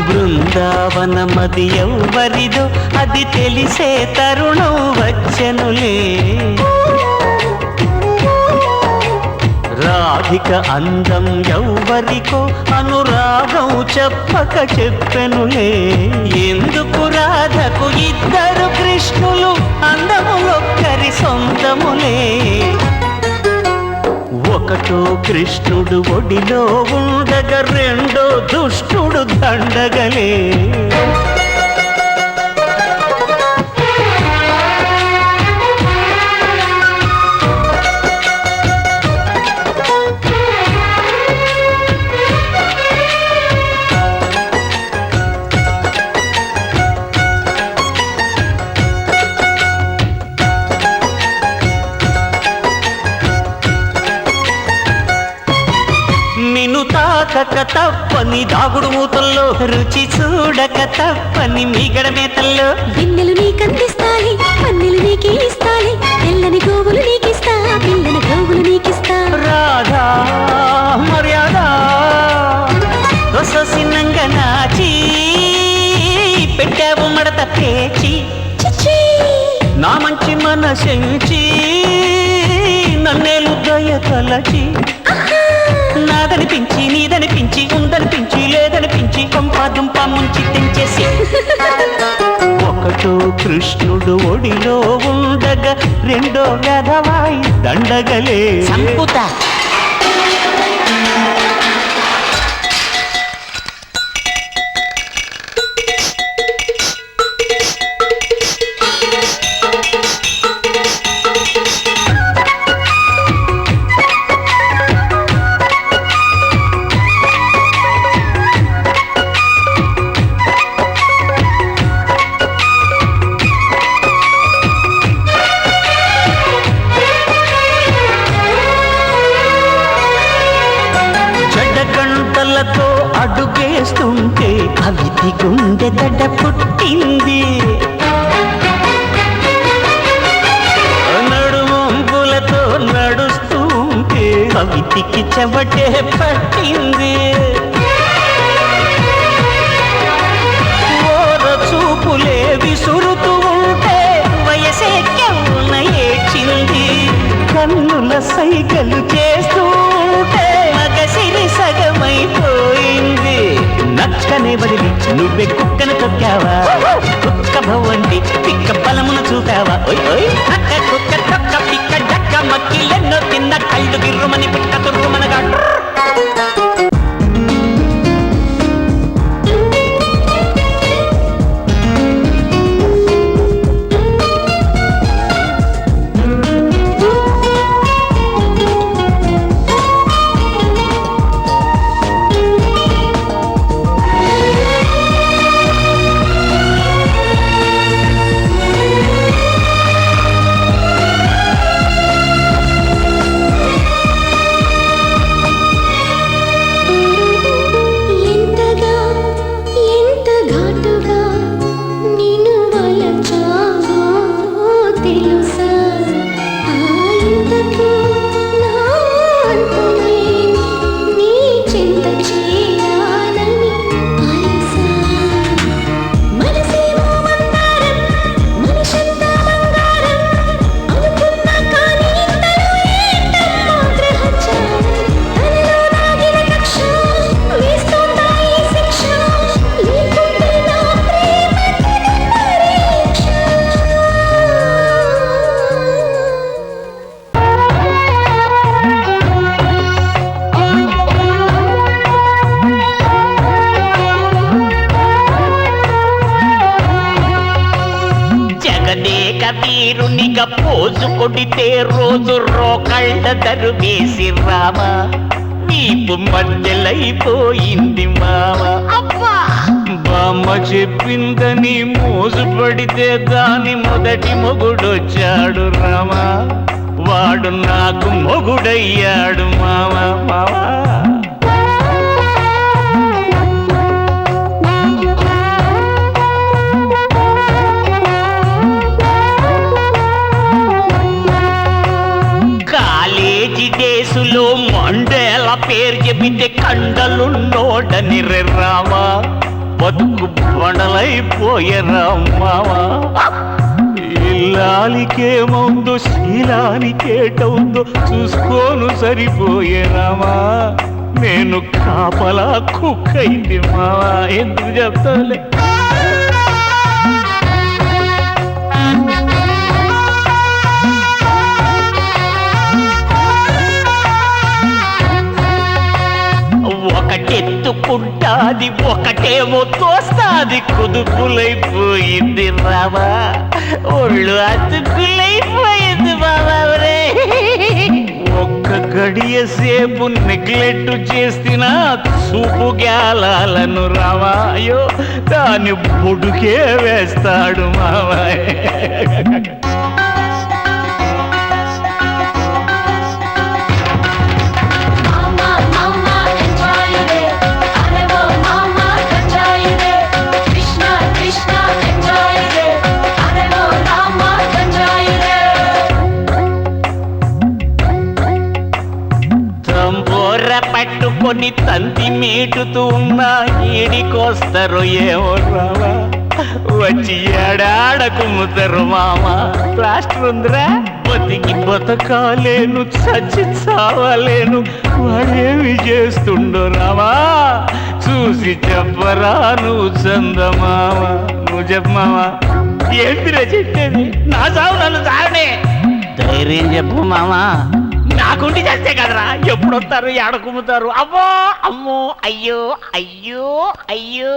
బృందావనమది ఎవ్వరిదో అది తెలిసే తరుణం వచ్చెనులే. రాధిక అందం ఎవ్వరికో అనురాగం చెప్పక చెప్పెనులే. ఎందుకు రాధకు ఇద్దరు కృష్ణులు అందములొక్కరి సొంతములే. ఒకటో కృష్ణుడు ఒడిలో ఉండగా రెండో దుష్టుడు దండగలే. తాకక తప్పని దాగుడు మూతల్లో రుచి చూడక తప్పని మీగడ మేతల్లో. గిన్నెలు నీకందిస్తాయి పన్నెలు నీకే ఇస్తాయి తెల్లని గోవులు నీకిస్తా పిల్లని గోవులు నీకిస్తా. రాధా మర్యాద రససిన్నంగా నాచి పెట్టావు మడత పేచి. నా మంచి మనసెంచి నన్నేలు దయ కలచి. నాదనిపించి నీదనిపించి ఉందనిపించి లేదనిపించి కొంపాదుంప ముంచి తెంచేసి. ఒకటో కృష్ణుడు ఒడిలో ఉండగా రెండో వెధవాయి దండగలే. సంపుతా అడుగేస్తుంటే కవితి గుండె దడ పుట్టింది. నడుమంపులతో నడుస్తుంటే కవితికి చెవటే పట్టింది. ఓర చూపులే విసురుతూ ఉంటే వయసే కెవ్వున ఏడ్చింది. కన్నుల సైగలు చేస్తూ ఉంటే మగసిరి సగమైపోయింది. నచ్చనే వదిలి నువ్వే కుక్కను తొక్కావా కుక్క భవండి పిక్క బలమును చూపావా. అక్క కుక్క తొక్క పిక్క డక్క మక్కిలెన్నో తిన్న కళ్ళు గిర్రుమని పిక్క తుర్రుమనగా. వీరునిగా పోజు కొడితే రోజు రోకళ్ళ దరువేసి రామా నీపు మధ్యలైపోయింది మావా. బామ్మ చెప్పిందని మోజు పడితే దాని మొదటి మొగుడొచ్చాడు రామా. వాడు నాకు మొగుడయ్యాడు మావా మావా. దేశులో మండేల పేరు చెబితే కండలున్నోడని రావా. బతుకు బండలైపోయరా మావా ఇల్లాలికే ముందు శీలానికేటవుందో చూసుకోను సరిపోయేరామా నేను కాపలా కుక్కైంది మావా ఎందుకు చెప్తాలే ఒకటెత్తుకుంటాది ఒకటేమో తోస్తాది కుదుపులైపోయింది రావా ఒళ్ళు అతుకులైపోయింది బాబారే ఒక్క గడియ సేపు నెగ్లెక్ట్ చేసిన చూపు గ్యాలను రావాయో దాని బుడుకే వేస్తాడు మావాయ్ పట్టుకొని తంతి మీటుతూ ఉన్న ఈడికొస్తారు ఏమో రావా వచ్చి ఏడాడ కుమ్ముతారు మామ ప్లాస్టర్ ఉందిరా బతికి బతకాలేను చచ్చి చావాలేను వాడేమి చేస్తుండో రావా చూసి చెప్పరా నువ్వు చందమామ నువ్వు చెప్పమావా ఏంటిరా చెప్పేది నా చావు నన్ను చావనే ధైర్యం చెప్పు మామా నాకుండి చేస్తే కదరా ఎప్పుడు వస్తారు ఏడకుమ్ముతారు అమ్మో అమ్మో అయ్యో అయ్యో అయ్యో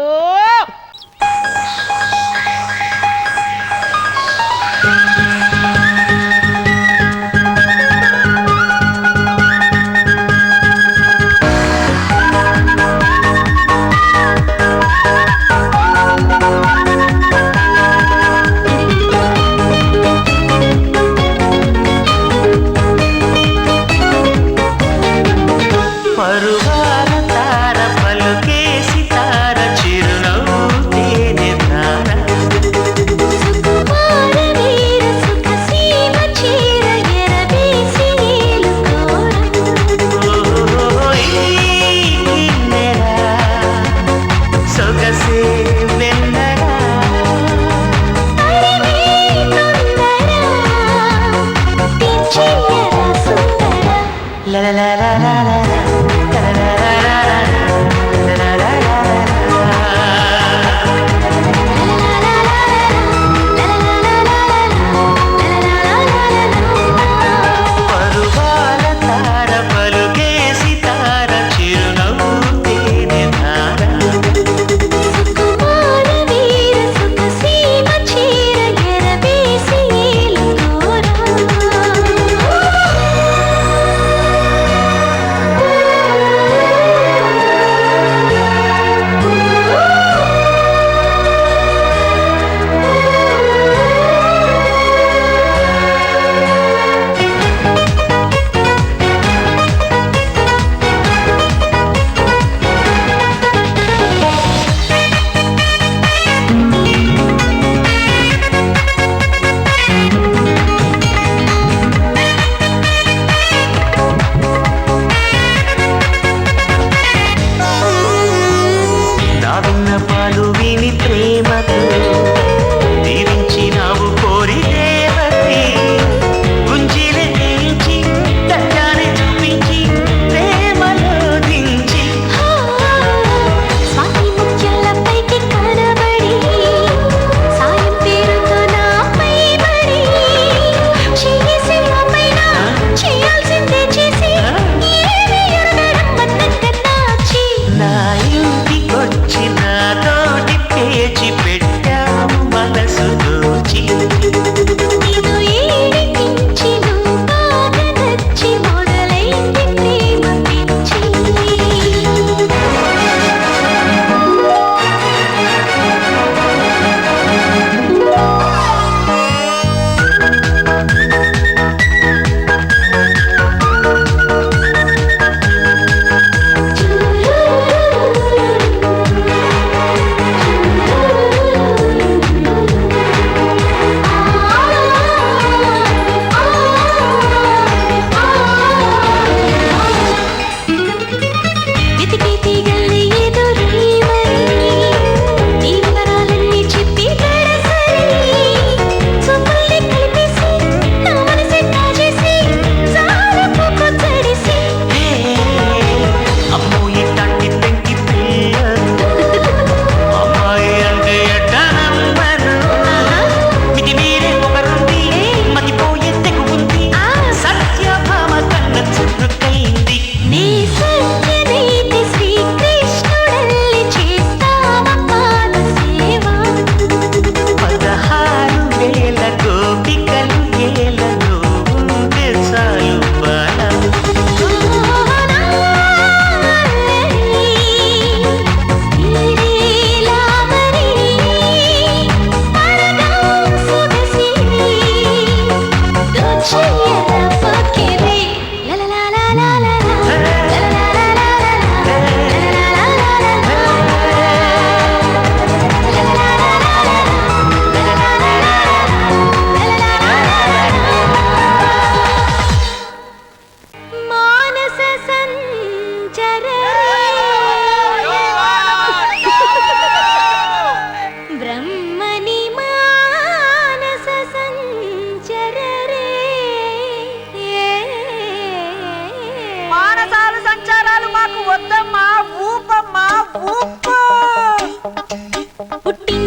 నా ఇంటికొచ్చిన తోటి పేచి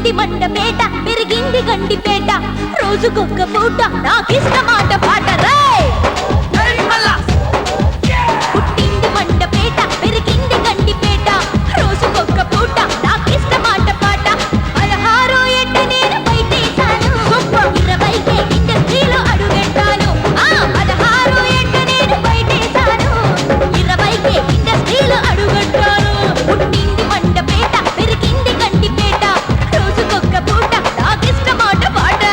పుట్టింది మండపేట పెరిగింది గండిపేట రోజుకొక్క పూట నాకిష్టమాట పాట రే పుట్టింది మండపేట పెరిగింది గండిపేట రోజుకొక్క పూట నాకిష్టమాట పాట 16 ఏట నేను బయటేశాను 20కే ఇండస్ట్రీలో అడుగెట్టాను 16 ఏట నేను బయటేశాను 20కే ఇండస్ట్రీలో అడుగెట్టాను పుట్టింది మండపేట పెరిగింది గండిపేట రోజుకొక్క పూట నాకిష్టమాట పాట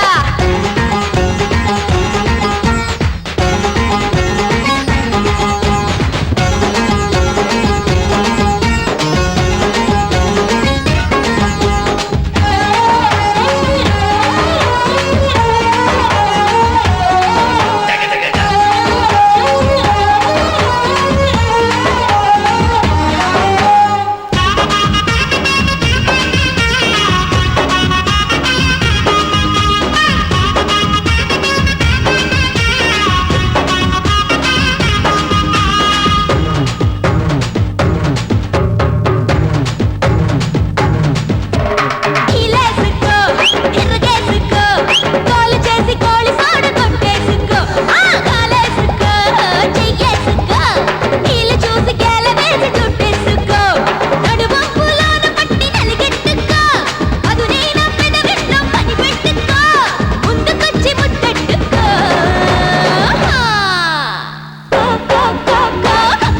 ఇలేసుకో ఇరుగేసుకో కోలు చేసి కోళి సాడు కొట్టేసుకో కాలేసుకో చెయ్యేసుకో నీళ్ళు చూసి గేల వేసి చుట్టేసుకో నడువంపులోన పట్టి నలిగెట్టుకో అది నేను పెదవిట్లో పని పెట్టుకో ముందుకొచ్చి ముద్దెట్టుకో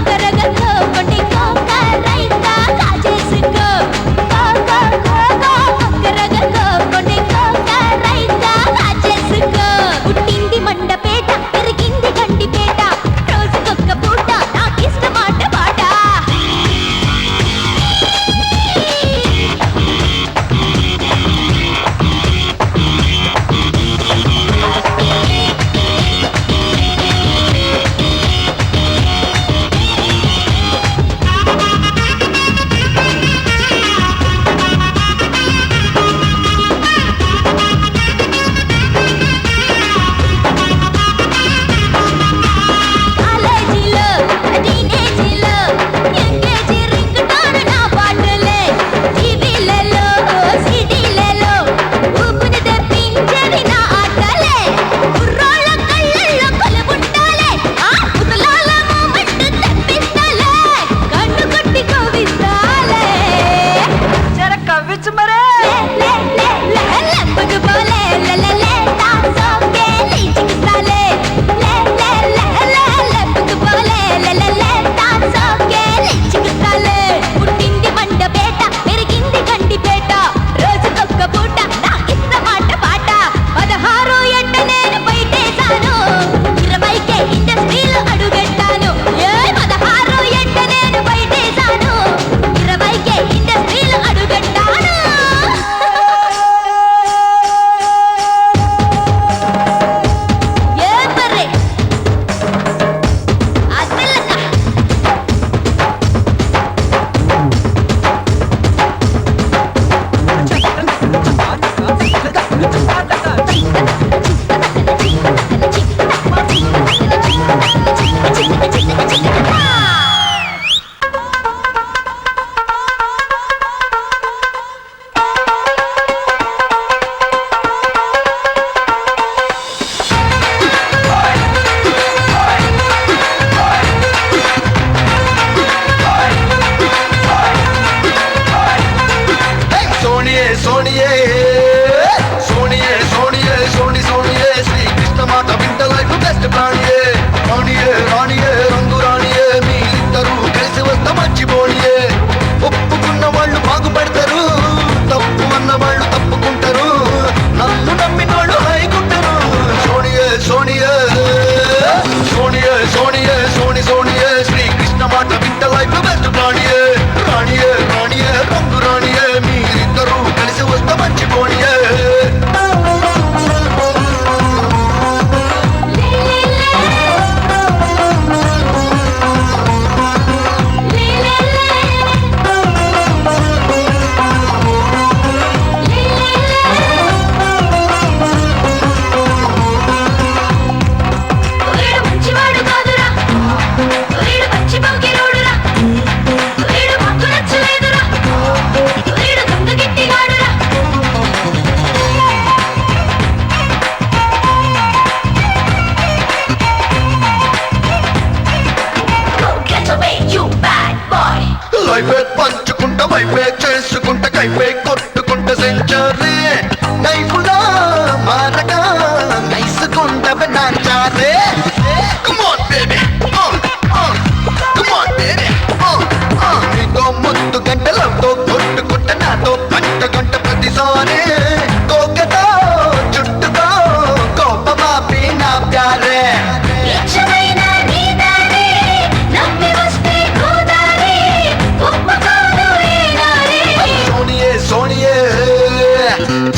కరగతో కొట్టి రైతా కాజేసుకో పుట్టింది మండపేట పెరిగింది గండిపేట రోజుకొక్క పూట నాకిష్టమాట పాట కాలేజీలో టీనేజీలో ఎంగేజీ రింగ్ టోన్ నా పాటలే టీవీలలో సీడీలలో ఊపుని తెప్పించేవి నా ఆటలే కుర్రోళ్ళ కళ్ళల్లో కొలువుంటాలే ముసలాల మూమెంట్ తెప్పిస్తాలే కన్ను కొట్టి కోవిస్తాలే జర కవ్వించు మరే లెప్పకు పోలే లెలలే తాసోకే లీచికిస్తాలే లెప్పకు పోలే లెలలే తాసోకే లీచికిస్తాలే పుట్టింది మండపేట పెరిగింది గండిపేట రోజుకొక్క పూట నాకిష్టమాట పాట 16 ఏట నేను బయటేశాను 20కే ఇండస్ట్రీలో అడుగెట్టాను 16 ఏట నేను బయటేశాను 20కే ఇండస్ట్రీలో అడుగెట్టాను ఏ పర్రే అదెల్లక సోనియే సోనియే సోనియే సోనియే సోనియే శ్రీ కృష్ణ మాట వింట లైఫ్ బెస్ట్ ప్రాణియే రాణియే రాణియే రంగు రాణియే మీ ఇద్దరు కలిసి వస్తా మంచి బోనియే ఒప్పుకున్న వాళ్ళు బాగుపడతారు తప్పు అన్న వాళ్ళు తప్పుకుంటారు నన్ను నమ్మిన వాళ్ళు హాయికుంటారు సోనియే సోనియే సోనియే సోనియే సోనియే శ్రీ కృష్ణ మాట వింట లైఫ్ బెస్ట్ ప్రాణియే రాణియే రాణియే రంగు రాణియే మీరిద్దరూ కలిసి వస్తా మంచి బోని లైఫే కొట్టుకుంటే century నైఫులా మారగా నైసుకుంటవ నాచారే Come on baby Come on baby నీతో ముద్దు గంటలతో కొట్టుకుంట నాతో గంట ప్రతిసారి కోకతో చుట్టుతో కోపమాపి నా ప్యారే ఇచ్చమైన నీ దారి నమ్మి వస్తే గోదారి ఒప్పుకోదు ఏనాడే సోనియే సోనియే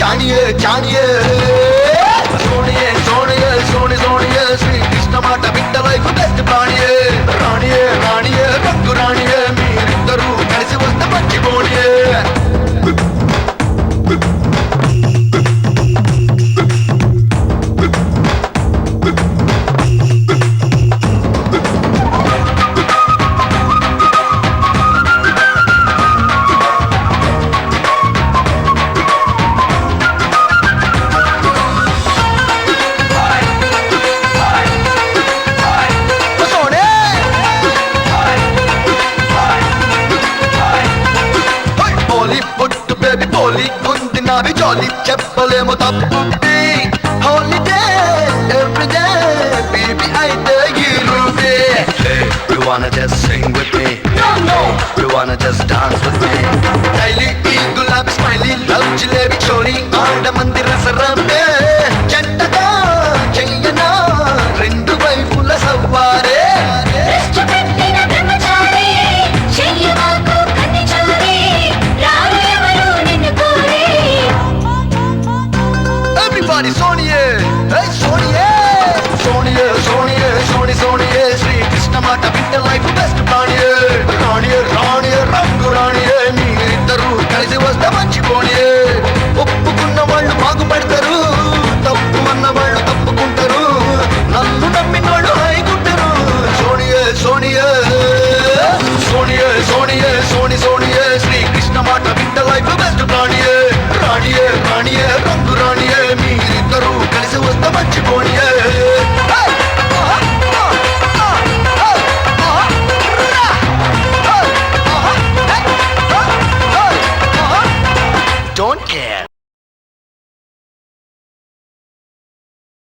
జానియే జానియే సోనియే సోనియే సోని సోనియే శ్రీకృష్ణ మాట బిడ్డ లైఫ్ బెస్ట్ ప్రాణియే రాణియే రాణియే రంగు రాణియే మీరిద్దరూ కలిసి వస్తే మంచి పోనియే పొట్టు బేబీ పోలి కుంది నావి జోలి చెప్పలేము తప్పుంది హాలిడే ఎవ్రీడే బేబీ అయితే ఈ RuPay You wanna just sing with me No, no. You wanna just dance with me Daily